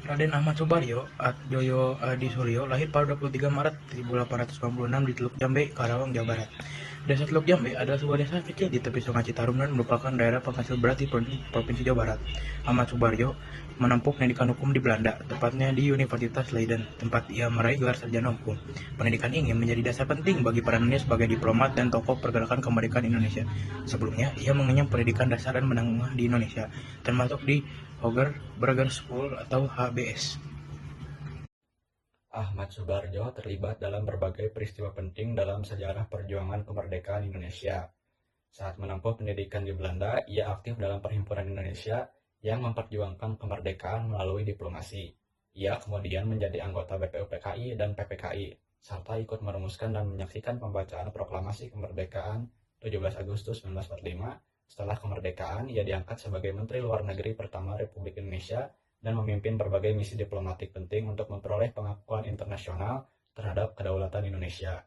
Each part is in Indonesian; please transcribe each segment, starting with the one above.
Raden Ahmad Subarjo Atjoyo Adi Suryo lahir pada 23 Maret 1896 di Teluk Jambe, Karawang, Jawa Barat. Desa Teluk Jambe adalah sebuah desa kecil di tepi Sungai Citarum dan merupakan daerah penghasil beras di Provinsi Jawa Barat. Ahmad Subarjo menempuh pendidikan hukum di Belanda, tepatnya di Universitas Leiden, tempat ia meraih gelar sarjana hukum. Pendidikan ini menjadi dasar penting bagi perannya sebagai diplomat dan tokoh pergerakan kemerdekaan Indonesia. Sebelumnya, ia mengenyam pendidikan dasar dan menengah di Indonesia, termasuk di Hoger Burger School atau HBS. Ahmad Subarjo terlibat dalam berbagai peristiwa penting dalam sejarah perjuangan kemerdekaan Indonesia. Saat menempuh pendidikan di Belanda, ia aktif dalam Perhimpunan Indonesia yang memperjuangkan kemerdekaan melalui diplomasi. Ia kemudian menjadi anggota BPUPKI dan PPKI, serta ikut merumuskan dan menyaksikan pembacaan proklamasi kemerdekaan 17 Agustus 1945. Setelah kemerdekaan, ia diangkat sebagai Menteri Luar Negeri pertama Republik Indonesia dan memimpin berbagai misi diplomatik penting untuk memperoleh pengakuan internasional terhadap kedaulatan Indonesia.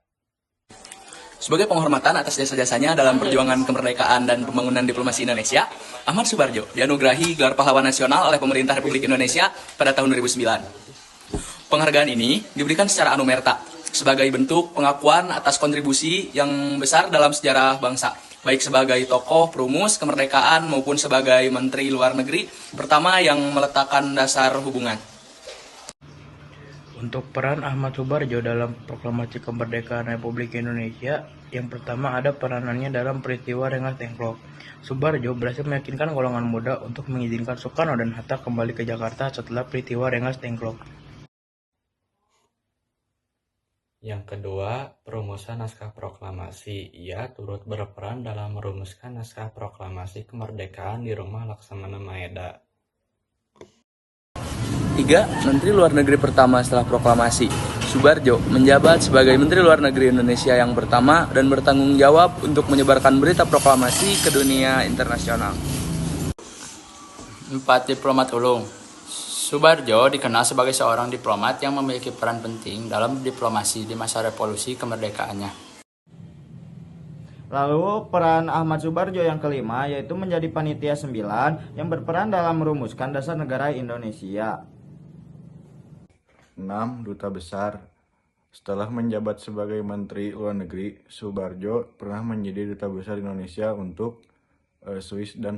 Sebagai penghormatan atas jasa-jasanya dalam perjuangan kemerdekaan dan pembangunan diplomasi Indonesia, Ahmad Subarjo dianugerahi gelar pahlawan nasional oleh pemerintah Republik Indonesia pada tahun 2009. Penghargaan ini diberikan secara anumerta sebagai bentuk pengakuan atas kontribusi yang besar dalam sejarah bangsa, baik sebagai tokoh perumus kemerdekaan maupun sebagai Menteri Luar Negeri pertama yang meletakkan dasar hubungan. Untuk peran Ahmad Subarjo dalam proklamasi kemerdekaan Republik Indonesia, yang pertama ada peranannya dalam peristiwa Rengas Dengklok. Subarjo berhasil meyakinkan golongan muda untuk mengizinkan Soekarno dan Hatta kembali ke Jakarta setelah peristiwa Rengas Dengklok. Yang kedua, perumusan naskah proklamasi. Ia turut berperan dalam merumuskan naskah proklamasi kemerdekaan di Rumah Laksamana Maeda. 3. Menteri Luar Negeri pertama setelah proklamasi. Subarjo menjabat sebagai Menteri Luar Negeri Indonesia yang pertama dan bertanggung jawab untuk menyebarkan berita proklamasi ke dunia internasional. 4. Diplomat ulung. Subarjo dikenal sebagai seorang diplomat yang memiliki peran penting dalam diplomasi di masa revolusi kemerdekaannya. Lalu peran Ahmad Subarjo yang kelima yaitu menjadi panitia 9 yang berperan dalam merumuskan dasar negara Indonesia. 6. Duta Besar. Setelah menjabat sebagai Menteri Luar Negeri, Subarjo pernah menjadi Duta Besar Indonesia untuk Swiss dan